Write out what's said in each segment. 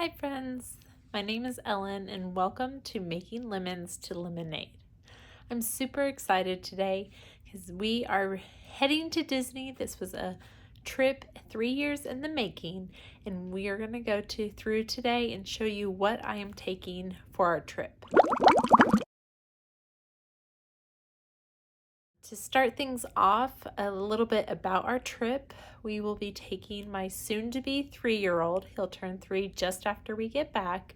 Hi friends, my name is Ellen and welcome to Making Lemons to Lemonade. I'm super excited today because we are heading to Disney. This was a trip 3 years in the making, and we are going to go through today and show you what I am taking for our trip. To start things off, a little bit about our trip. We will be taking my soon-to-be 3-year-old, he'll turn 3 just after we get back,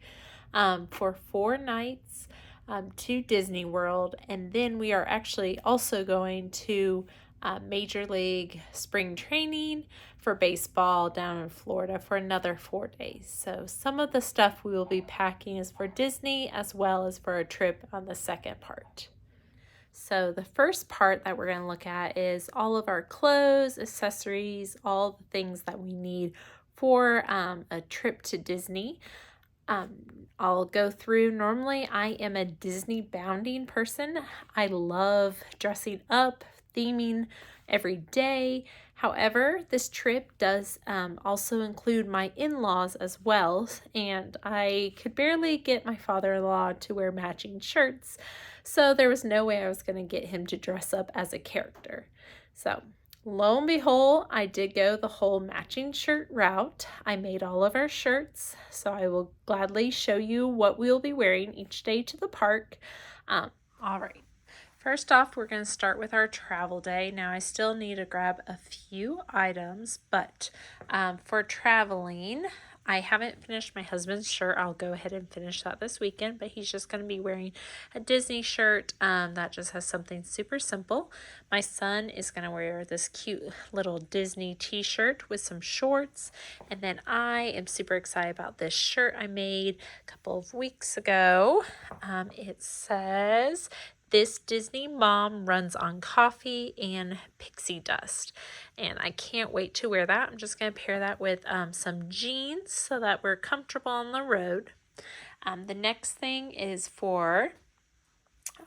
for 4 nights to Disney World. And then we are actually also going to Major League spring training for baseball down in Florida for another 4 days. So some of the stuff we will be packing is for Disney as well as for a trip on the second part. So the first part that we're going to look at is all of our clothes, accessories, all the things that we need for a trip to Disney. I'll go through. Normally, I am a Disney bounding person. I love dressing up, theming every day. However, this trip does also include my in-laws as well, and I could barely get my father-in-law to wear matching shirts, so there was no way I was going to get him to dress up as a character. So lo and behold, I did go the whole matching shirt route. I made all of our shirts, so I will gladly show you what we'll be wearing each day to the park. All right. First off, we're going to start with our travel day. Now, I still need to grab a few items, but for traveling, I haven't finished my husband's shirt. I'll go ahead and finish that this weekend, but he's just going to be wearing a Disney shirt that just has something super simple. My son is going to wear this cute little Disney t-shirt with some shorts, and then I am super excited about this shirt I made a couple of weeks ago. It says, "This Disney mom runs on coffee and pixie dust." And I can't wait to wear that. I'm just going to pair that with some jeans so that we're comfortable on the road. The next thing is for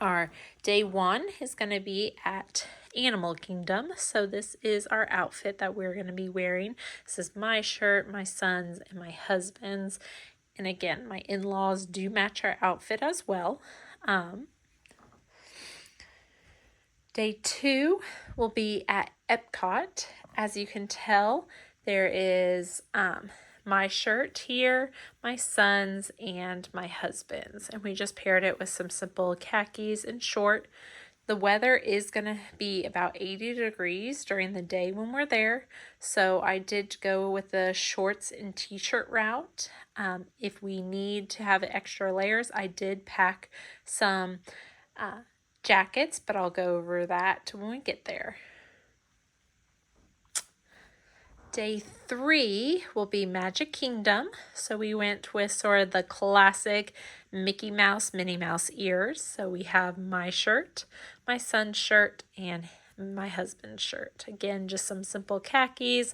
our day 1 is going to be at Animal Kingdom. So this is our outfit that we're going to be wearing. This is my shirt, my son's, and my husband's. And again, my in-laws do match our outfit as well. Day 2 will be at Epcot. As you can tell, there is my shirt here, my son's, and my husband's. And we just paired it with some simple khakis and short. The weather is going to be about 80 degrees during the day when we're there. So I did go with the shorts and t-shirt route. If we need to have extra layers, I did pack some jackets, but I'll go over that when we get there. Day 3 will be Magic Kingdom. So we went with sort of the classic Mickey Mouse, Minnie Mouse ears. So we have my shirt, my son's shirt, and my husband's shirt. Again, just some simple khakis.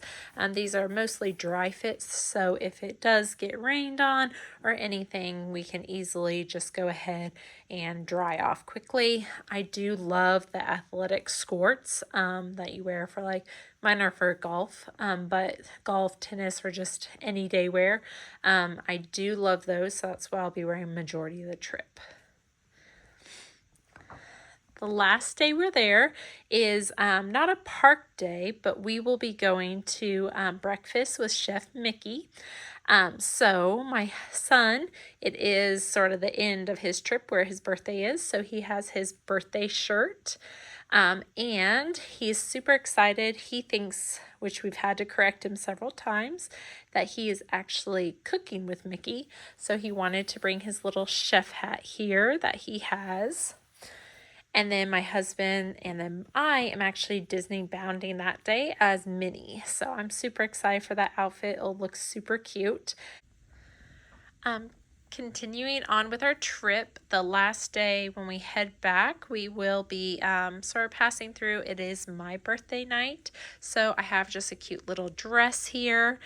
These are mostly dry fits, so if it does get rained on or anything, we can easily just go ahead and dry off quickly. I do love the athletic skirts that you wear for, like, mine are for golf, but golf, tennis, or just any day wear. I do love those, so that's what I'll be wearing majority of the trip. The last day we're there is not a park day, but we will be going to breakfast with Chef Mickey. So my son, it is sort of the end of his trip where his birthday is, so he has his birthday shirt. And he's super excited. He thinks, which we've had to correct him several times, that he is actually cooking with Mickey. So he wanted to bring his little chef hat here that he has. And then my husband and then I am actually Disney bounding that day as Minnie. So I'm super excited for that outfit. It'll look super cute. Continuing on with our trip, the last day when we head back, we will be sort of passing through. It is my birthday night, so I have just a cute little dress here.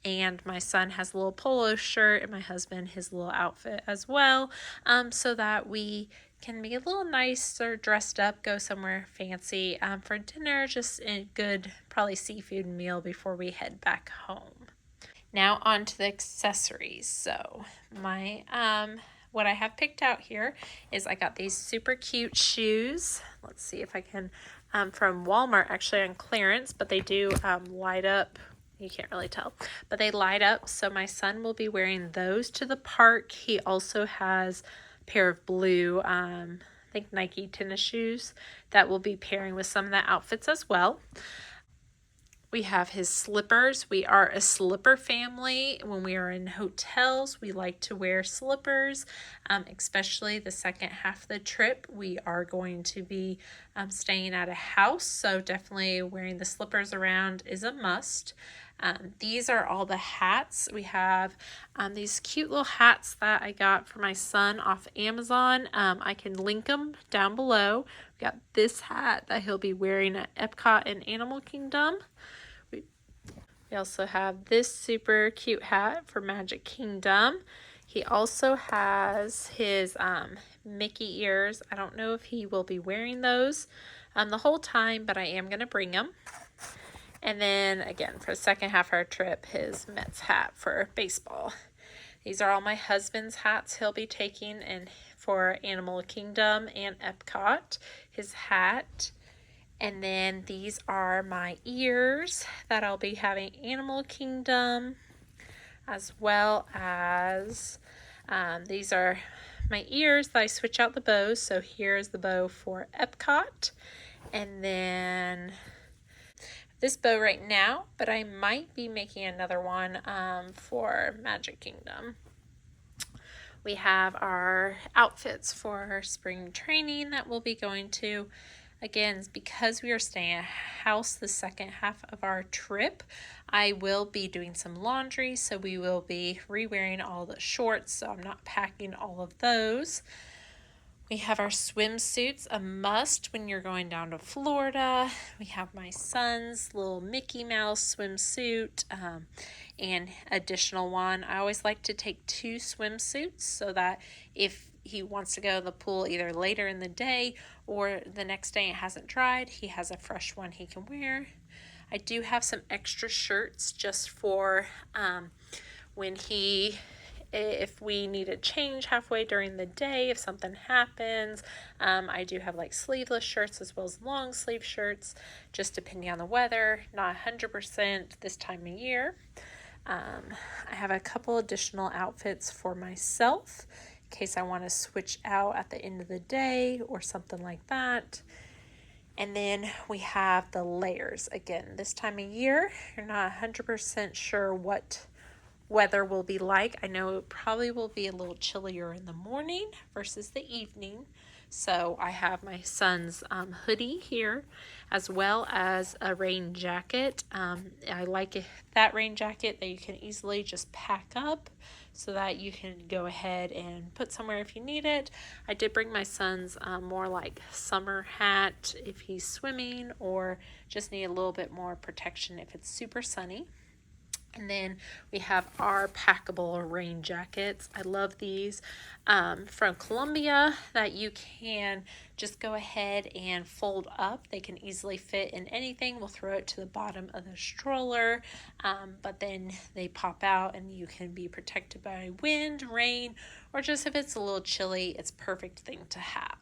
And my son has a little polo shirt, and my husband his little outfit as well, so that we can be a little nicer dressed up, go somewhere fancy for dinner, just a good, probably seafood meal before we head back home. Now on to the accessories. So my what I have picked out here is I got these super cute shoes. Let's see if I can from Walmart, actually on clearance, but they do light up. You can't really tell, but they light up. So my son will be wearing those to the park. He also has a pair of blue I think Nike tennis shoes that will be pairing with some of the outfits as well. We have his slippers. We are a slipper family. When we are in hotels, we like to wear slippers, especially the second half of the trip. We are going to be staying at a house, so definitely wearing the slippers around is a must. These are all the hats. We have these cute little hats that I got for my son off Amazon. I can link them down below. We got this hat that he'll be wearing at Epcot and Animal Kingdom. We also have this super cute hat for Magic Kingdom. He also has his Mickey ears. I don't know if he will be wearing those the whole time, but I am going to bring them. And then again, for the second half of our trip, his Mets hat for baseball. These are all my husband's hats he'll be taking and for Animal Kingdom and Epcot. His hat. And then these are my ears that I'll be having Animal Kingdom, as well as these are my ears that I switch out the bows. So here's the bow for Epcot. And then this bow right now, but I might be making another one for Magic Kingdom. We have our outfits for spring training that we'll be going to. Again, because we are staying at a house the second half of our trip, I will be doing some laundry, so we will be re-wearing all the shorts, so I'm not packing all of those. We have our swimsuits, a must when you're going down to Florida. We have my son's little Mickey Mouse swimsuit and additional one. I always like to take 2 swimsuits so that if he wants to go to the pool either later in the day or the next day it hasn't dried, he has a fresh one he can wear. I do have some extra shirts just for when if we need a change halfway during the day, if something happens. I do have like sleeveless shirts as well as long sleeve shirts, just depending on the weather, not 100% this time of year. I have a couple additional outfits for myself in case I want to switch out at the end of the day or something like that. And then we have the layers. Again, this time of year, you're not 100% sure what weather will be like. I know it probably will be a little chillier in the morning versus the evening. So I have my son's hoodie here as well as a rain jacket. I like that rain jacket that you can easily just pack up so that you can go ahead and put somewhere if you need it. I did bring my son's more like summer hat if he's swimming or just need a little bit more protection if it's super sunny. And then we have our packable rain jackets. I love these from Columbia that you can just go ahead and fold up. They can easily fit in anything. We'll throw it to the bottom of the stroller, but then they pop out and you can be protected by wind, rain, or just if it's a little chilly, it's a perfect thing to have.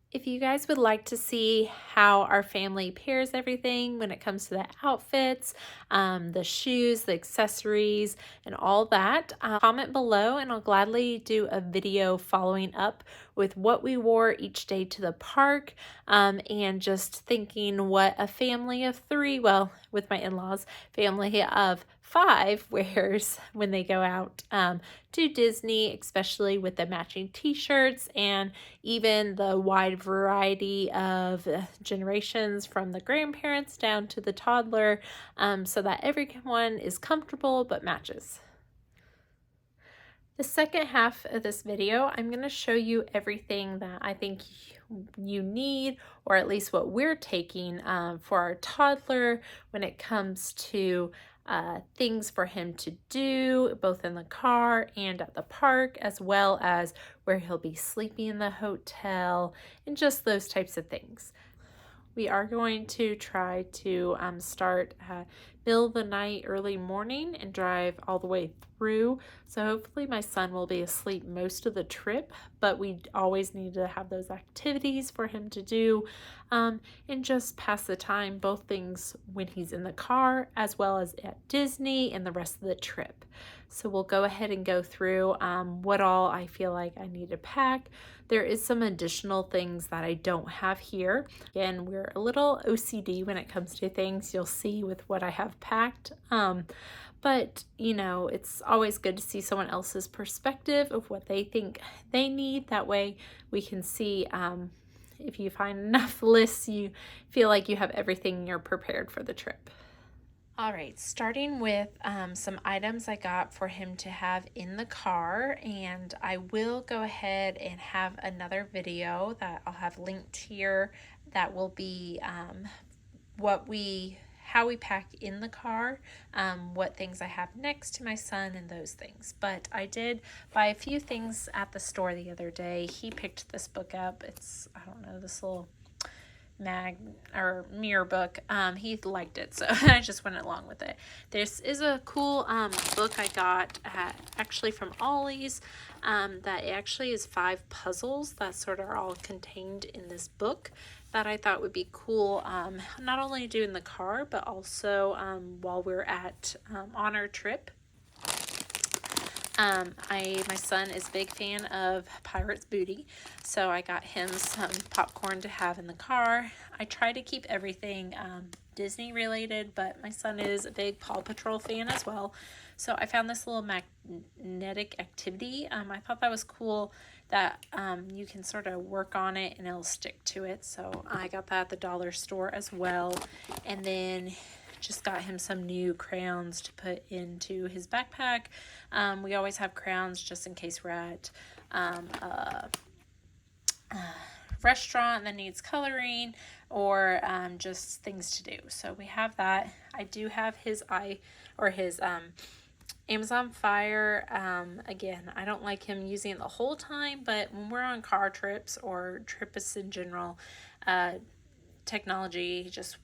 If you guys would like to see how our family pairs everything when it comes to the outfits, the shoes, the accessories, and all that, comment below and I'll gladly do a video following up with what we wore each day to the park and just thinking what a family of 3, well, with my in-laws, family of 5 wears when they go out to Disney, especially with the matching t-shirts and even the wide variety of generations from the grandparents down to the toddler, so that everyone is comfortable but matches. The second half of this video, I'm going to show you everything that I think you need, or at least what we're taking for our toddler when it comes to things for him to do, both in the car and at the park, as well as where he'll be sleeping in the hotel, and just those types of things. We are going to try to start middle of the night, early morning, and drive all the way through. So hopefully my son will be asleep most of the trip, but we always need to have those activities for him to do and just pass the time, both things when he's in the car as well as at Disney and the rest of the trip. So we'll go ahead and go through what all I feel like I need to pack. There is some additional things that I don't have here. Again, we're a little OCD when it comes to things. You'll see with what I have packed. But, you know, it's always good to see someone else's perspective of what they think they need. That way we can see if you find enough lists, you feel like you have everything, you're prepared for the trip. All right, starting with some items I got for him to have in the car, and I will go ahead and have another video that I'll have linked here that will be how we pack in the car, what things I have next to my son and those things. But I did buy a few things at the store the other day. He picked this book up. It's, I don't know, this little mirror book. He liked it, so I just went along with it. This is a cool book I got actually from Ollie's that actually is 5 puzzles that sort of are all contained in this book that I thought would be cool, not only do in the car but also while we're at on our trip. My son is a big fan of Pirate's Booty, so I got him some popcorn to have in the car. I try to keep everything Disney related, but my son is a big Paw Patrol fan as well. So I found this little magnetic activity. I thought that was cool that you can sort of work on it and it'll stick to it. So I got that at the dollar store as well. And then just got him some new crayons to put into his backpack. We always have crayons just in case we're at a restaurant that needs coloring or just things to do. So we have that. I do have his Amazon Fire. Again, I don't like him using it the whole time, but when we're on car trips or trips in general, technology just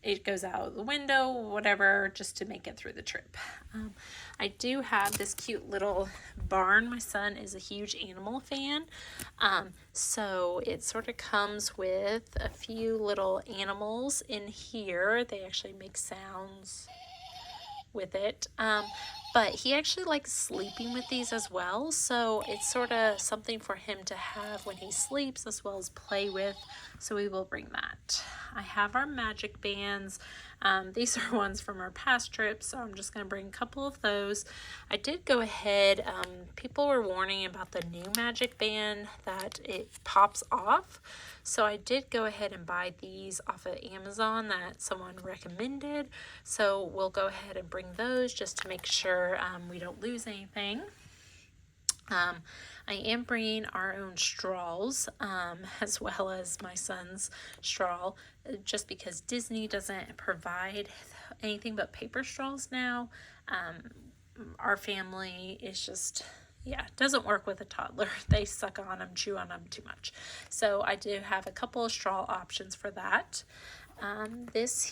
it goes out the window, whatever, just to make it through the trip. I do have this cute little barn. My son is a huge animal fan. So it sort of comes with a few little animals in here. They actually make sounds with it. But he actually likes sleeping with these as well. So it's sort of something for him to have when he sleeps as well as play with. So we will bring that. I have our magic bands. These are ones from our past trips, so I'm just going to bring a couple of those. I did go ahead, people were warning about the new magic band that it pops off. So I did go ahead and buy these off of Amazon that someone recommended. So we'll go ahead and bring those just to make sure we don't lose anything. I am bringing our own straws, as well as my son's straw, just because Disney doesn't provide anything but paper straws now. Our family is just, doesn't work with a toddler. They suck on them, chew on them too much. So I do have a couple of straw options for that. This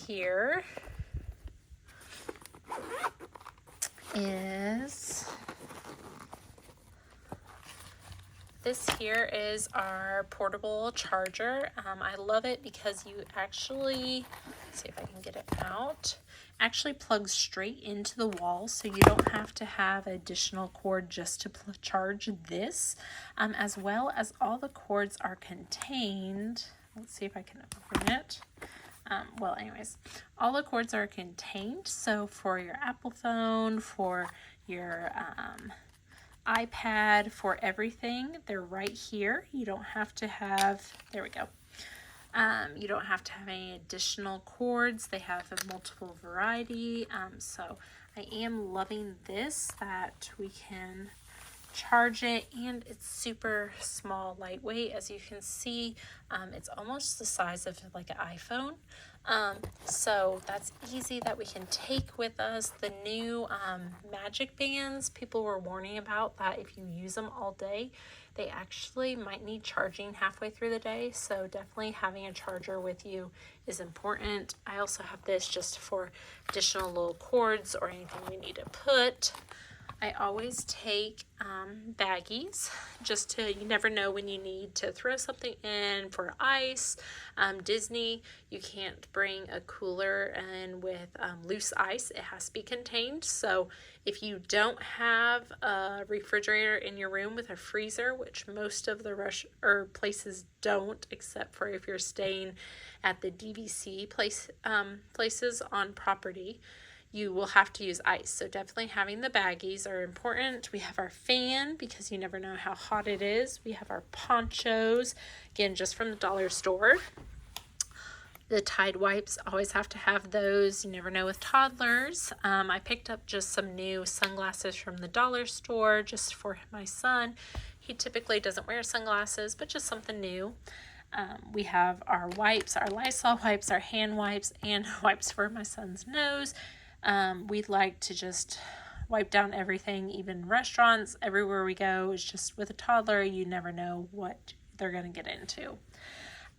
here is our portable charger. I love it because you actually, let's see if I can get it out, actually plugs straight into the wall, so you don't have to have additional cord just to charge this, as well as all the cords are contained. Let's see if I can open it. Well, anyways, all the cords are contained, so for your Apple phone, for your iPad, for everything, they're right here. You don't have to have, there we go. You don't have to have any additional cords. They have a multiple variety. So I am loving this, that we can charge it, and it's super small, lightweight. As you can see, it's almost the size of like an iPhone. So that's easy that we can take with us. The new magic bands, people were warning about that if you use them all day, they actually might need charging halfway through the day. So definitely having a charger with you is important. I also have this just for additional little cords or anything we need to put. I always take baggies just to, you never know when you need to throw something in for ice. Disney, you can't bring a cooler in with loose ice. It has to be contained. So if you don't have a refrigerator in your room with a freezer, which most of the places don't, except for if you're staying at the DVC places on property, you will have to use ice. So definitely having the baggies are important. We have our fan because you never know how hot it is. We have our ponchos, again, just from the dollar store. The Tide wipes, always have to have those. You never know with toddlers. I picked up just some new sunglasses from the dollar store just for my son. He typically doesn't wear sunglasses, but just something new. We have our wipes, our Lysol wipes, our hand wipes, and wipes for my son's nose. We'd like to just wipe down everything, even restaurants, everywhere we go. It's just with a toddler, you never know what they're going to get into.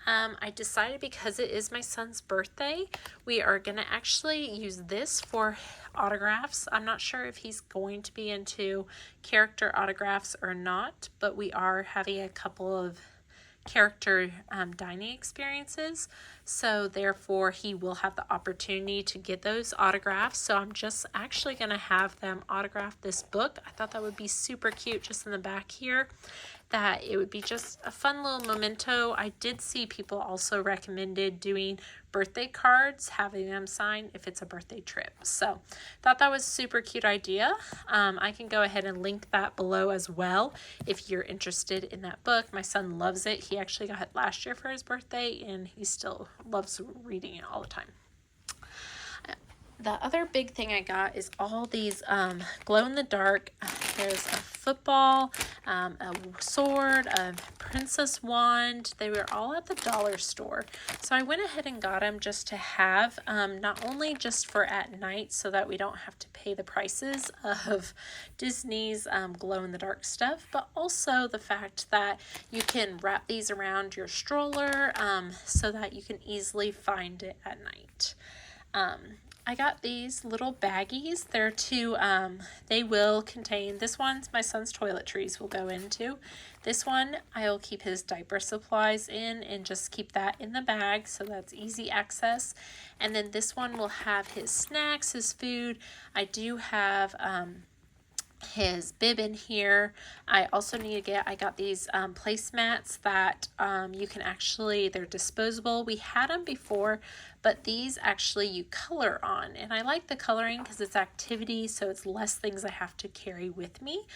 I decided because it is my son's birthday, we are going to actually use this for autographs. I'm not sure if he's going to be into character autographs or not, but we are having a couple of character dining experiences, so therefore he will have the opportunity to get those autographs. So I'm just actually going to have them autograph this book. I thought that would be super cute just in the back here, that it would be just a fun little memento. I did see people also recommended doing birthday cards, having them sign if it's a birthday trip. So thought that was super cute idea. I can go ahead and link that below as well if you're interested in that book. My son loves it. He actually got it last year for his birthday and he still loves reading it all the time. The other big thing I got is all these glow-in-the-dark. There's a football, a sword, a princess wand. They were all at the dollar store. So I went ahead and got them just to have, not only just for at night so that we don't have to pay the prices of Disney's glow-in-the-dark stuff, but also the fact that you can wrap these around your stroller so that you can easily find it at night. I got these little baggies. They're they will contain, this one's my son's toiletries will go into. This one I'll keep his diaper supplies in and just keep that in the bag, so that's easy access. And then this one will have his snacks, his food. I do have his bib in here. I also need to I got these placemats that you can actually, they're disposable. We had them before, but these actually you color on, and I like the coloring because it's activity, so it's less things I have to carry with me.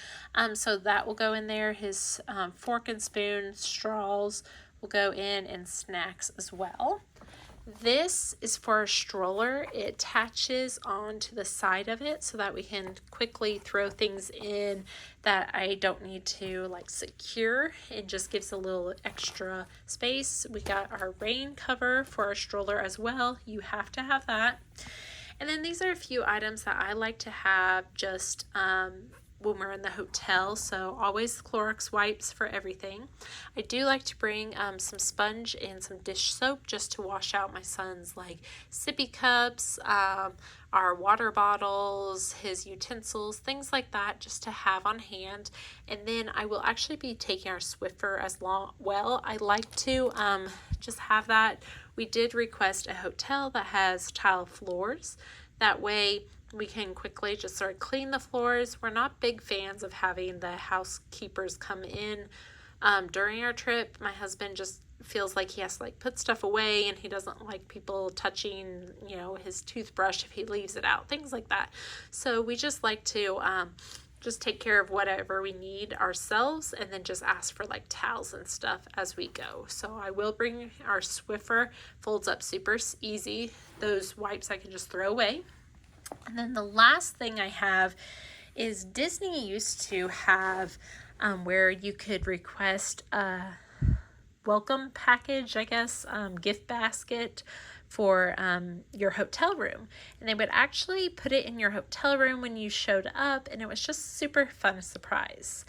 So that will go in there. His fork and spoon, straws will go in, and snacks as well. This is for a stroller. It attaches onto the side of it so that we can quickly throw things in that I don't need to like secure. It just gives a little extra space. We got our rain cover for our stroller as well. You have to have that. And then these are a few items that I like to have just when we're in the hotel, so always Clorox wipes for everything. I do like to bring some sponge and some dish soap just to wash out my son's like sippy cups, our water bottles, his utensils, things like that, just to have on hand. And then I will actually be taking our Swiffer as well. I like to just have that. We did request a hotel that has tile floors. That way we can quickly just sort of clean the floors. We're not big fans of having the housekeepers come in during our trip. My husband just feels like he has to like put stuff away, and he doesn't like people touching, you know, his toothbrush if he leaves it out, things like that. So we just like to just take care of whatever we need ourselves, and then just ask for like towels and stuff as we go. So I will bring our Swiffer, folds up super easy. Those wipes I can just throw away. And then the last thing I have is Disney used to have where you could request a welcome package, I guess, gift basket for your hotel room. And they would actually put it in your hotel room when you showed up, and it was just super fun surprise.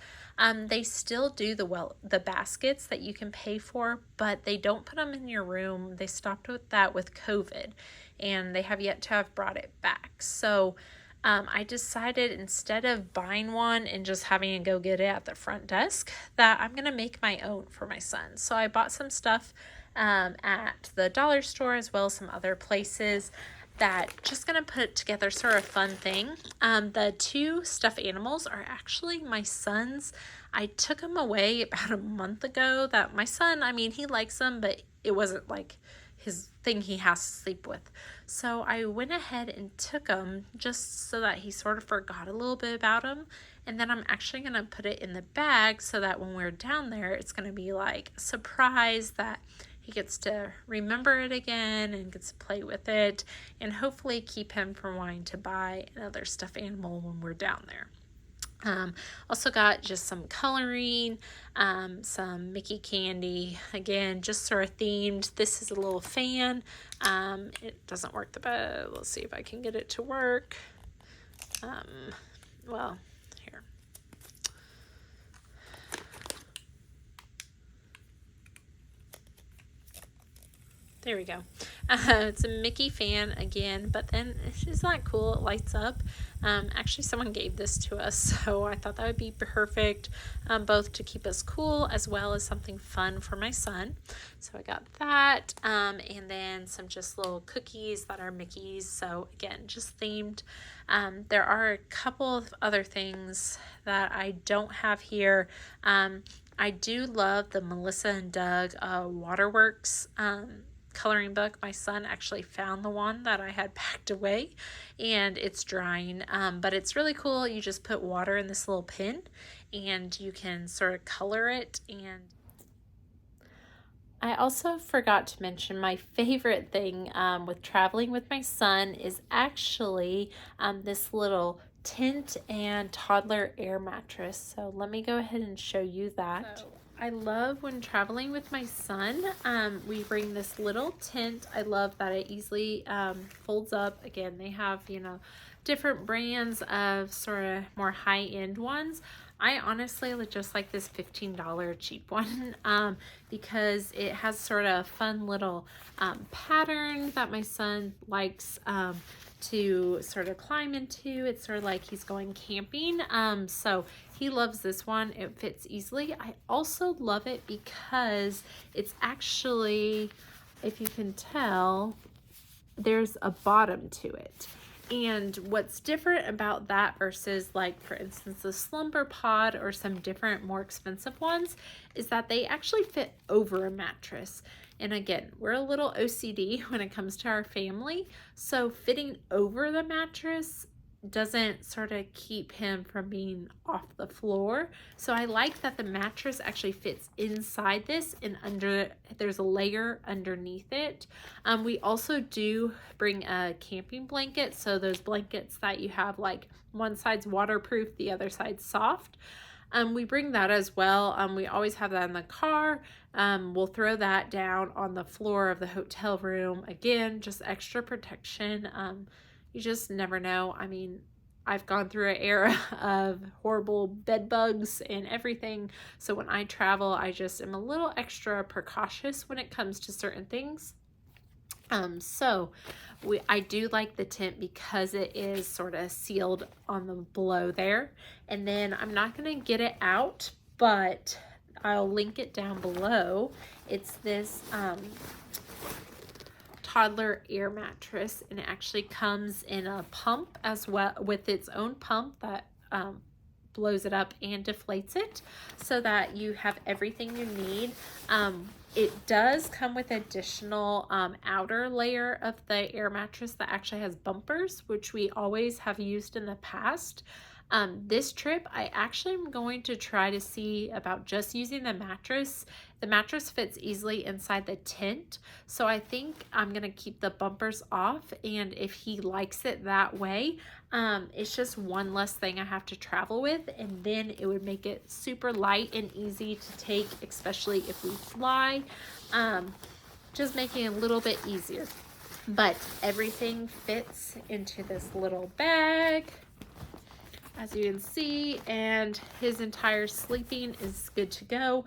They still do the baskets that you can pay for, but they don't put them in your room. They stopped with that with COVID, and they have yet to have brought it back. So I decided instead of buying one and just having to go get it at the front desk, that I'm going to make my own for my son. So I bought some stuff at the dollar store as well as some other places that just going to put together sort of fun thing. The two stuffed animals are actually my son's. I took them away about a month ago. That my son, I mean, he likes them, but it wasn't like his thing he has to sleep with. So I went ahead and took them just so that he sort of forgot a little bit about them. And then I'm actually going to put it in the bag so that when we're down there, it's going to be like a surprise that he gets to remember it again and gets to play with it, and hopefully keep him from wanting to buy another stuffed animal when we're down there. Also got just some coloring, some Mickey candy, again, just sort of themed. This is a little fan. It doesn't work the best. Let's see if I can get it to work. Well, here. There we go. It's a Mickey fan again, but then it's not cool. It lights up. Actually, someone gave this to us, so I thought that would be perfect, both to keep us cool as well as something fun for my son. So I got that, and then some just little cookies that are Mickey's. So again, just themed. There are a couple of other things that I don't have here. I do love the Melissa and Doug Waterworks coloring book. My son actually found the one that I had packed away, and it's drying, but it's really cool. You just put water in this little pin and you can sort of color it. And I also forgot to mention my favorite thing with traveling with my son is actually this little tent and toddler air mattress. So let me go ahead and show you that. So I love when traveling with my son, we bring this little tent. I love that it easily folds up. Again, they have, different brands of sort of more high-end ones. I honestly just like this $15 cheap one because it has sort of a fun little pattern that my son likes to sort of climb into. It's sort of like he's going camping. So he loves this one. It fits easily. I also love it because it's actually, if you can tell, there's a bottom to it. And what's different about that versus, like, for instance, the Slumber Pod or some different more expensive ones is that they actually fit over a mattress. And again, we're a little OCD when it comes to our family, so fitting over the mattress doesn't sort of keep him from being off the floor. So I like that the mattress actually fits inside this, and there's a layer underneath it. We also do bring a camping blanket, so those blankets that you have, like one side's waterproof, the other side's soft. We bring that as well. We always have that in the car. We'll throw that down on the floor of the hotel room. Again, just extra protection. You just never know. I mean, I've gone through an era of horrible bed bugs and everything. So when I travel, I just am a little extra precautious when it comes to certain things. I do like the tent because it is sort of sealed on the below there. And then I'm not going to get it out, but I'll link it down below. It's this toddler air mattress, and it actually comes in a pump as well, with its own pump that blows it up and deflates it so that you have everything you need. It does come with additional outer layer of the air mattress that actually has bumpers, which we always have used in the past. This trip, I actually am going to try to see about just using the mattress. The mattress fits easily inside the tent, so I think I'm going to keep the bumpers off, and if he likes it that way, it's just one less thing I have to travel with, and then it would make it super light and easy to take, especially if we fly, just making it a little bit easier. But everything fits into this little bag, as you can see, and his entire sleeping is good to go.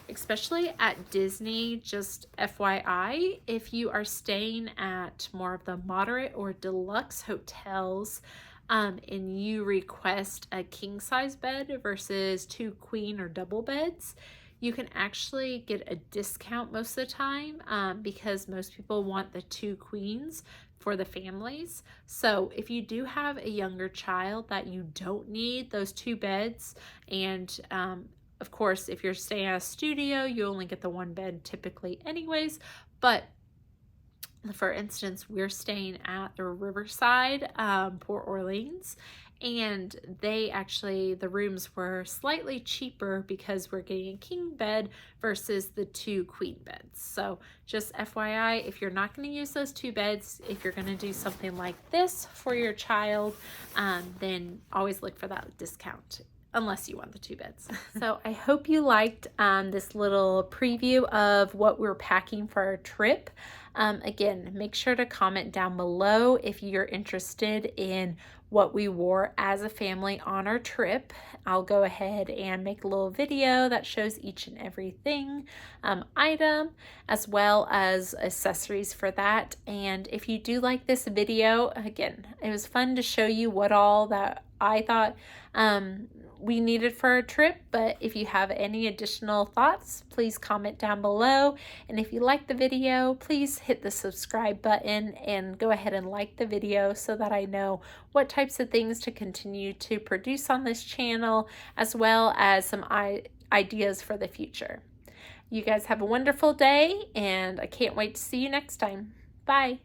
Especially at Disney, just FYI, if you are staying at more of the moderate or deluxe hotels, and you request a king size bed versus 2 queen or double beds, you can actually get a discount most of the time, because most people want the 2 queens for the families. So if you do have a younger child that you don't need those 2 beds, and of course, if you're staying at a studio, you only get the 1 bed typically anyways, but for instance, we're staying at the Riverside, Port Orleans, and the rooms were slightly cheaper because we're getting a king bed versus the 2 queen beds. So just FYI, if you're not going to use those 2 beds, if you're going to do something like this for your child, then always look for that discount, unless you want the 2 beds. So I hope you liked this little preview of what we're packing for our trip. Again, make sure to comment down below if you're interested in what we wore as a family on our trip. I'll go ahead and make a little video that shows each and everything item, as well as accessories for that. And if you do like this video, again, it was fun to show you what all that I thought we needed for our trip, but if you have any additional thoughts, please comment down below. And if you like the video, please hit the subscribe button and go ahead and like the video so that I know what types of things to continue to produce on this channel, as well as some ideas for the future. You guys have a wonderful day, and I can't wait to see you next time. Bye.